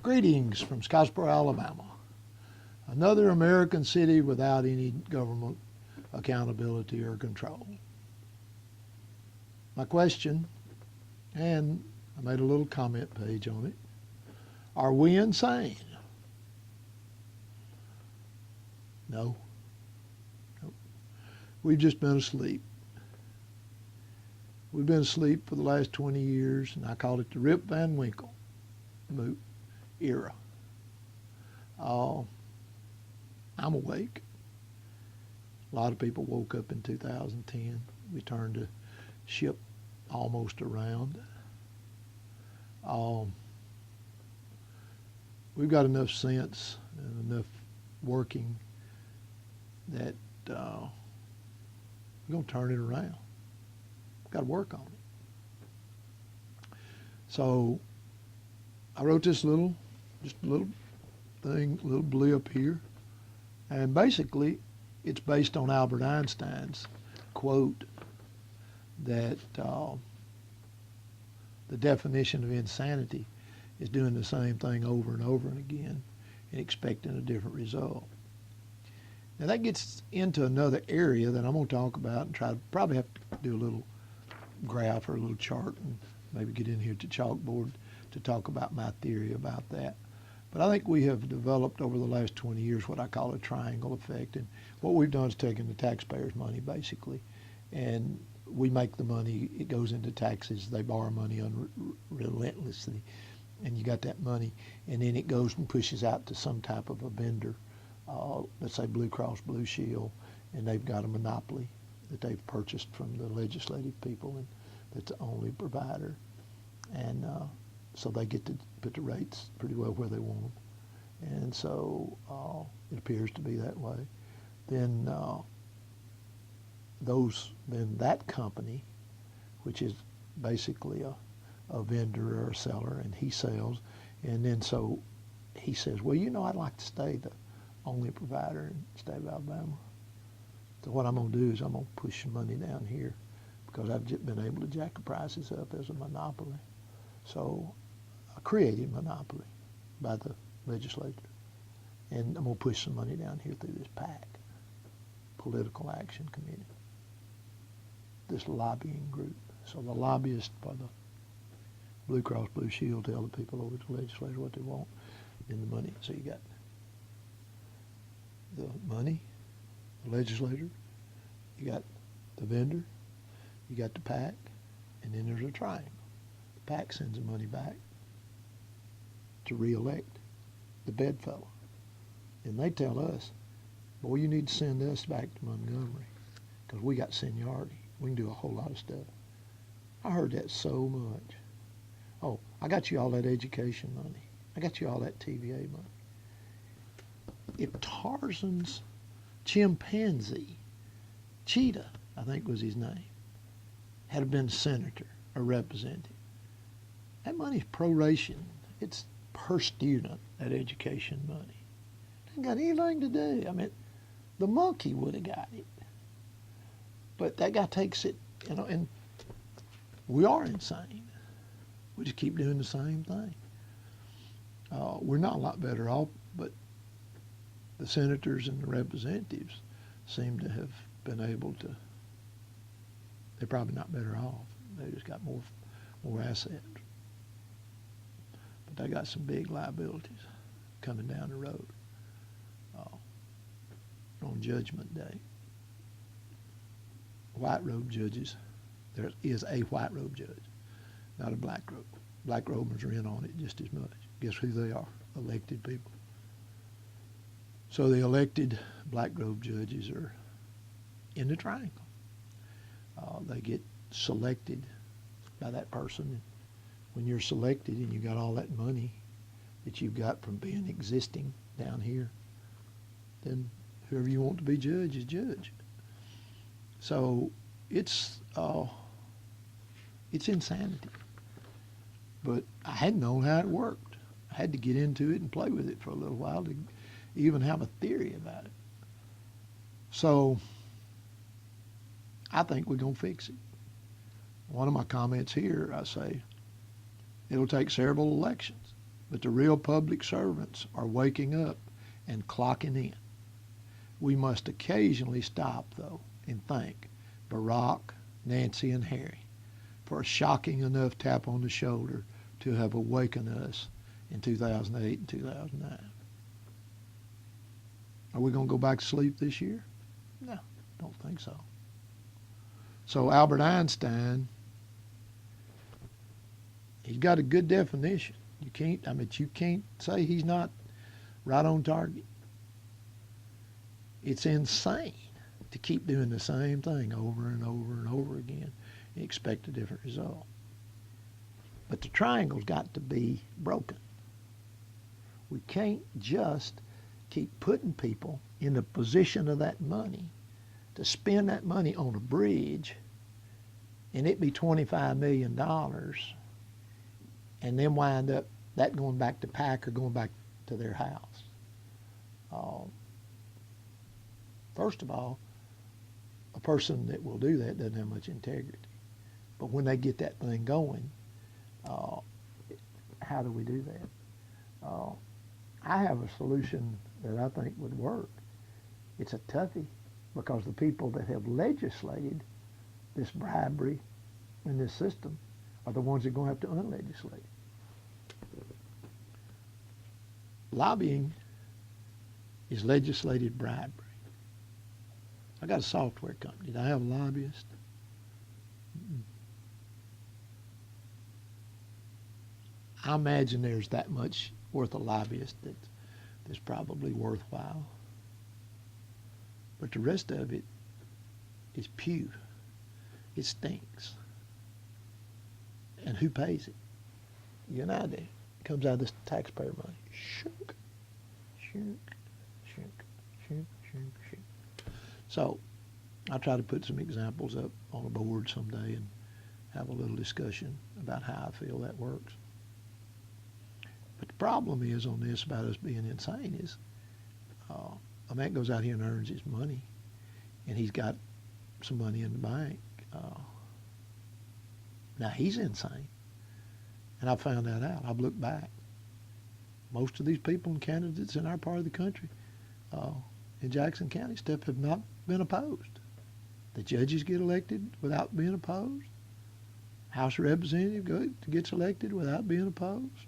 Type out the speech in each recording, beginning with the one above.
Greetings from Scottsboro, Alabama. Another American city without any government accountability or control. My question, and I made a little comment page on it, are we insane? No. Nope. We've just been asleep. We've been asleep for the last 20 years, and I call it the Rip Van Winkle era. I'm awake. A lot of people woke up in 2010. We turned the ship almost around. We've got enough sense and enough working that we're going to turn it around. We've got to work on it. So I wrote this just a little thing, a little blip here. And basically, it's based on Albert Einstein's quote that the definition of insanity is doing the same thing over and over and again and expecting a different result. Now that gets into another area that I'm going to talk about and probably have to do a little graph or a little chart and maybe get in here to chalkboard to talk about my theory about that. But I think we have developed over the last 20 years what I call a triangle effect. And what we've done is taken the taxpayers' money, basically, and we make the money. It goes into taxes. They borrow money relentlessly, and you got that money. And then it goes and pushes out to some type of a vendor, let's say Blue Cross Blue Shield, and they've got a monopoly that they've purchased from the legislative people, and that's the only provider. And so they get to put the rates pretty well where they want them. And so it appears to be that way. Then that company, which is basically a vendor or a seller, and he sells, and then so he says, well, I'd like to stay the only provider in the state of Alabama. So what I'm going to do is I'm going to push some money down here because I've just been able to jack the prices up as a monopoly. So I created monopoly by the legislature. And I'm going to push some money down here through this PAC, Political Action Committee, this lobbying group. So the lobbyists for the Blue Cross Blue Shield tell the people over at the legislature what they want and the money. So you got the money, the legislator, you got the vendor, you got the PAC, and then there's a triangle. The PAC sends the money back to re-elect the bedfellow. And they tell us, boy, you need to send us back to Montgomery because we got seniority. We can do a whole lot of stuff. I heard that so much. Oh, I got you all that education money. I got you all that TVA money. If Tarzan's chimpanzee, Cheetah, I think was his name, had been senator or representative, that money's proration. It's per student, that education money. It ain't got anything to do. I mean, the monkey would have got it. But that guy takes it, and we are insane. We just keep doing the same thing. We're not a lot better off, but the senators and the representatives seem to have been able to, they're probably not better off. They just got more assets. But they got some big liabilities coming down the road on Judgment Day. White robe judges, there is a white robe judge, not a black robe. Black robers are in on it just as much. Guess who they are? Elected people. So the elected black robe judges are in the triangle. They get selected by that person. When you're selected and you got all that money that you've got from being existing down here, then whoever you want to be judge is judge. So it's insanity. But I hadn't known how it worked. I had to get into it and play with it for a little while to even have a theory about it. So I think we're going to fix it. One of my comments here, I say, it'll take several elections But the real public servants are waking up and clocking in. We must occasionally stop, though, and thank Barack, Nancy, and Harry for a shocking enough tap on the shoulder to have awakened us in 2008 and 2009. Are we going to go back to sleep this year? No, don't think so. So Albert Einstein, he's got a good definition. You can't say he's not right on target. It's insane to keep doing the same thing over and over and over again and expect a different result. But the triangle's got to be broken. We can't just keep putting people in the position of that money to spend that money on a bridge and it be $25 million and then wind up that going back to PAC or going back to their house. First of all, a person that will do that doesn't have much integrity. But when they get that thing going, how do we do that? I have a solution that I think would work. It's a toughie because the people that have legislated this bribery in this system are the ones that are going to have to unlegislate. Lobbying is legislated bribery. I got a software company. Do I have a lobbyist? I imagine there's that much worth a lobbyist that's probably worthwhile. But the rest of it is pew. It stinks. And who pays it? You and I do. It comes out of this taxpayer money. Shunk, shunk, shunk, shunk, shunk, shunk. So I'll try to put some examples up on a board someday and have a little discussion about how I feel that works. But the problem is on this about us being insane is a man goes out here and earns his money, and he's got some money in the bank. Now he's insane, and I found that out. I've looked back. Most of these people and candidates in our part of the country, in Jackson County, stuff have not been opposed. The judges get elected without being opposed. House representative gets elected without being opposed.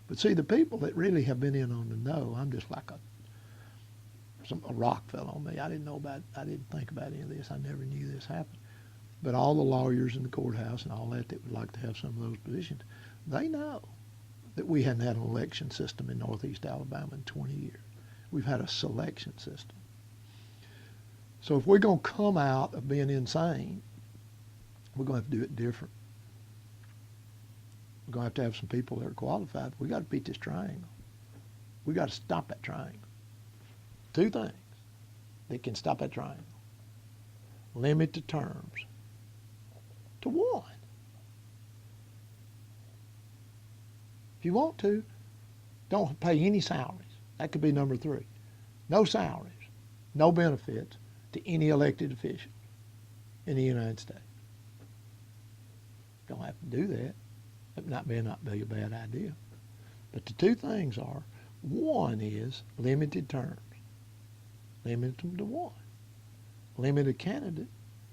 But see, the people that really have been in on the know, I'm just like a rock fell on me. I didn't think about any of this. I never knew this happened. But all the lawyers in the courthouse and all that would like to have some of those positions, they know that we hadn't had an election system in Northeast Alabama in 20 years. We've had a selection system. So if we're going to come out of being insane, we're going to have to do it different. We're going to have some people that are qualified. We've got to beat this triangle. We've got to stop that triangle. Two things that can stop that triangle. Limit the terms to one. If you want to, don't pay any salaries. That could be number 3. No salaries, no benefits to any elected official in the United States. Don't have to do that. That may not be a bad idea. But the two things are, one is limited terms. Limit them to one. Limit a candidate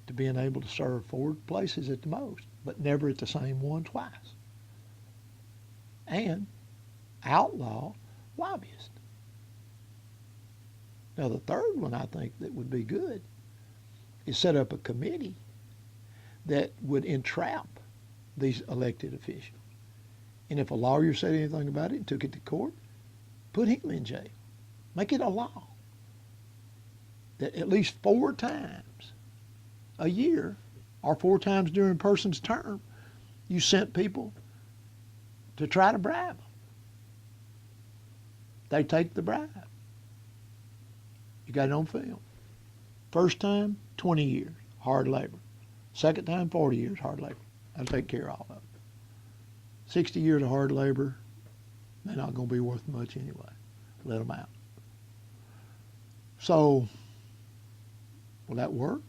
to being able to serve 4 places at the most, but never at the same one twice. And outlaw lobbyists. Now the third one I think that would be good is set up a committee that would entrap these elected officials. And if a lawyer said anything about it and took it to court, put him in jail. Make it a law that at least 4 times a year or 4 times during a person's term, you sent people to try to bribe them. They take the bribe. You got it on film. First time, 20 years, hard labor. Second time, 40 years, hard labor. I'll take care of all of it. 60 years of hard labor, they're not going to be worth much anyway. Let them out. So, will that work?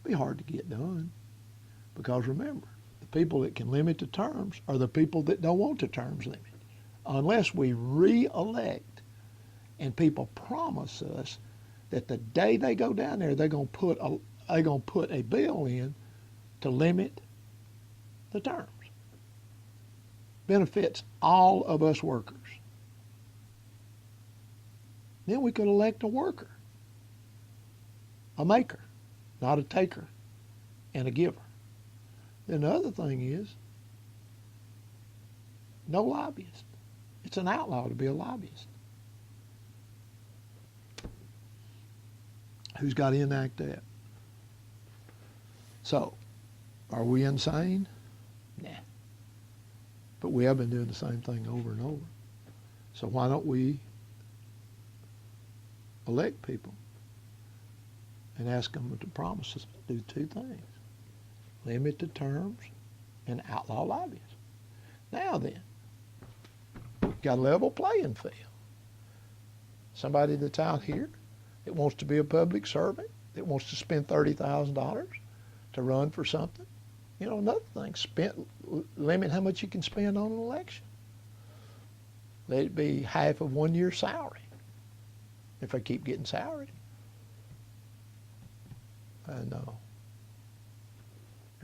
It'll be hard to get done. Because remember, the people that can limit the terms are the people that don't want the terms limited. unless we re-elect and people promise us that the day they go down there, they're going to put a bill in to limit the terms. Benefits all of us workers. Then we could elect a worker, a maker, not a taker, and a giver. Then the other thing is, no lobbyist. It's an outlaw to be a lobbyist. Who's got to enact that? So, are we insane? Nah. But we have been doing the same thing over and over. So why don't we elect people and ask them to promise us to do two things: limit the terms and outlaw lobbyists. Now then, got a level playing field. Somebody that's out here that wants to be a public servant, that wants to spend $30,000 to run for something. You know, another thing, limit how much you can spend on an election. Let it be half of 1 year's salary if they keep getting salary. And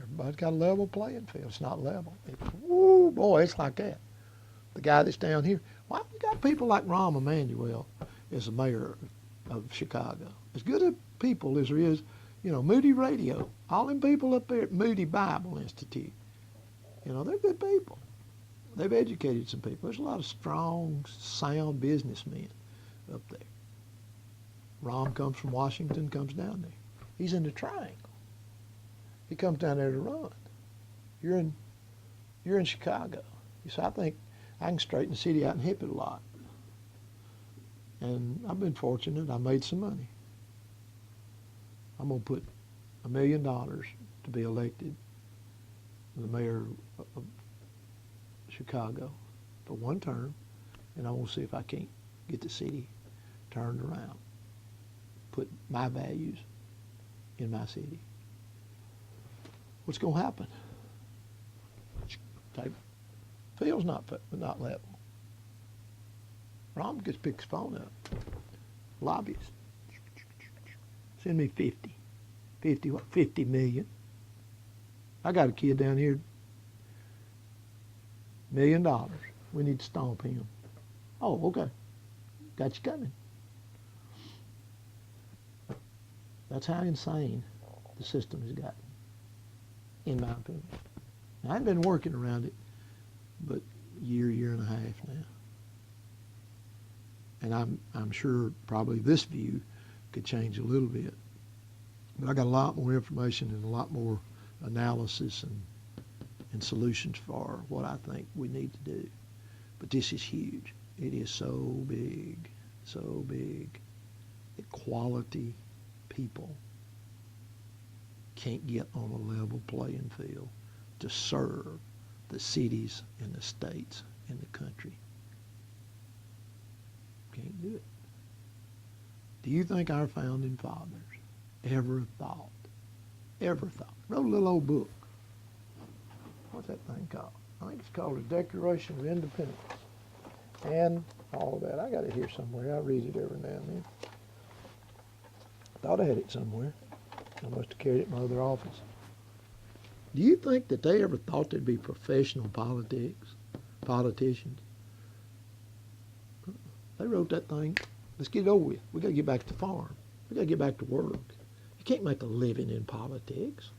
everybody's got a level playing field. It's not level. Woo, boy, it's like that. The guy that's down here, why we got people like Rahm Emanuel as the mayor of Chicago? As good a people as there is, you know, Moody Radio, all them people up there at Moody Bible Institute, you know, they're good people. They've educated some people. There's a lot of strong, sound businessmen up there. Rahm comes from Washington, comes down there. He's in the Triangle. He comes down there to run. You're in Chicago. So I think I can straighten the city out and hip it a lot. And I've been fortunate. I made some money. I'm going to put $1 million to be elected the mayor of Chicago for one term, and I want to see if I can't get the city turned around. Put my values in my city. What's going to happen? Field's not level. Rahm just picks his phone up. Lobbyist. Send me 50. 50 what? 50 million. I got a kid down here, $1 million. We need to stomp him. Oh, okay. Got you coming. That's how insane the system has gotten, in my opinion. Now, I've been working around it, but year and a half now. And I'm sure probably this view could change a little bit. But I got a lot more information and a lot more analysis and solutions for what I think we need to do. But this is huge. It is so big that quality people can't get on a level playing field to serve the cities and the states and the country. Can't do it. Do you think our founding fathers ever thought, wrote a little old book? What's that thing called? I think it's called The Declaration of Independence. And all of that. I got it here somewhere. I read it every now and then. Thought I had it somewhere. I must have carried it in my other office. Do you think that they ever thought there'd be professional politicians? They wrote that thing. Let's get it over with. We got to get back to the farm. We got to get back to work. You can't make a living in politics.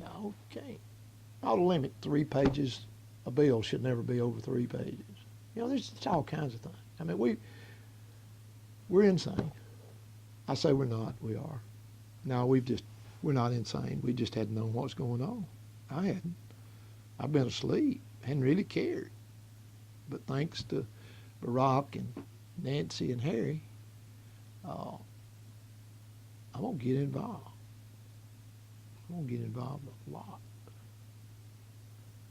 No, you can't. Ought to limit 3 pages. A bill should never be over 3 pages. You know, there's all kinds of things. I mean, we're insane. I say we're not. We are. No, we're not insane. We just hadn't known what's going on. I hadn't. I've been asleep. Hadn't really cared. But thanks to Barack and Nancy and Harry, I'm going to get involved. I'm going to get involved a lot.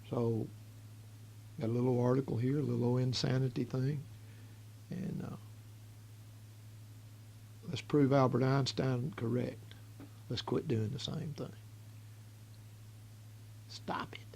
So, got a little article here, a little insanity thing. And let's prove Albert Einstein correct. Let's quit doing the same thing. Stop it.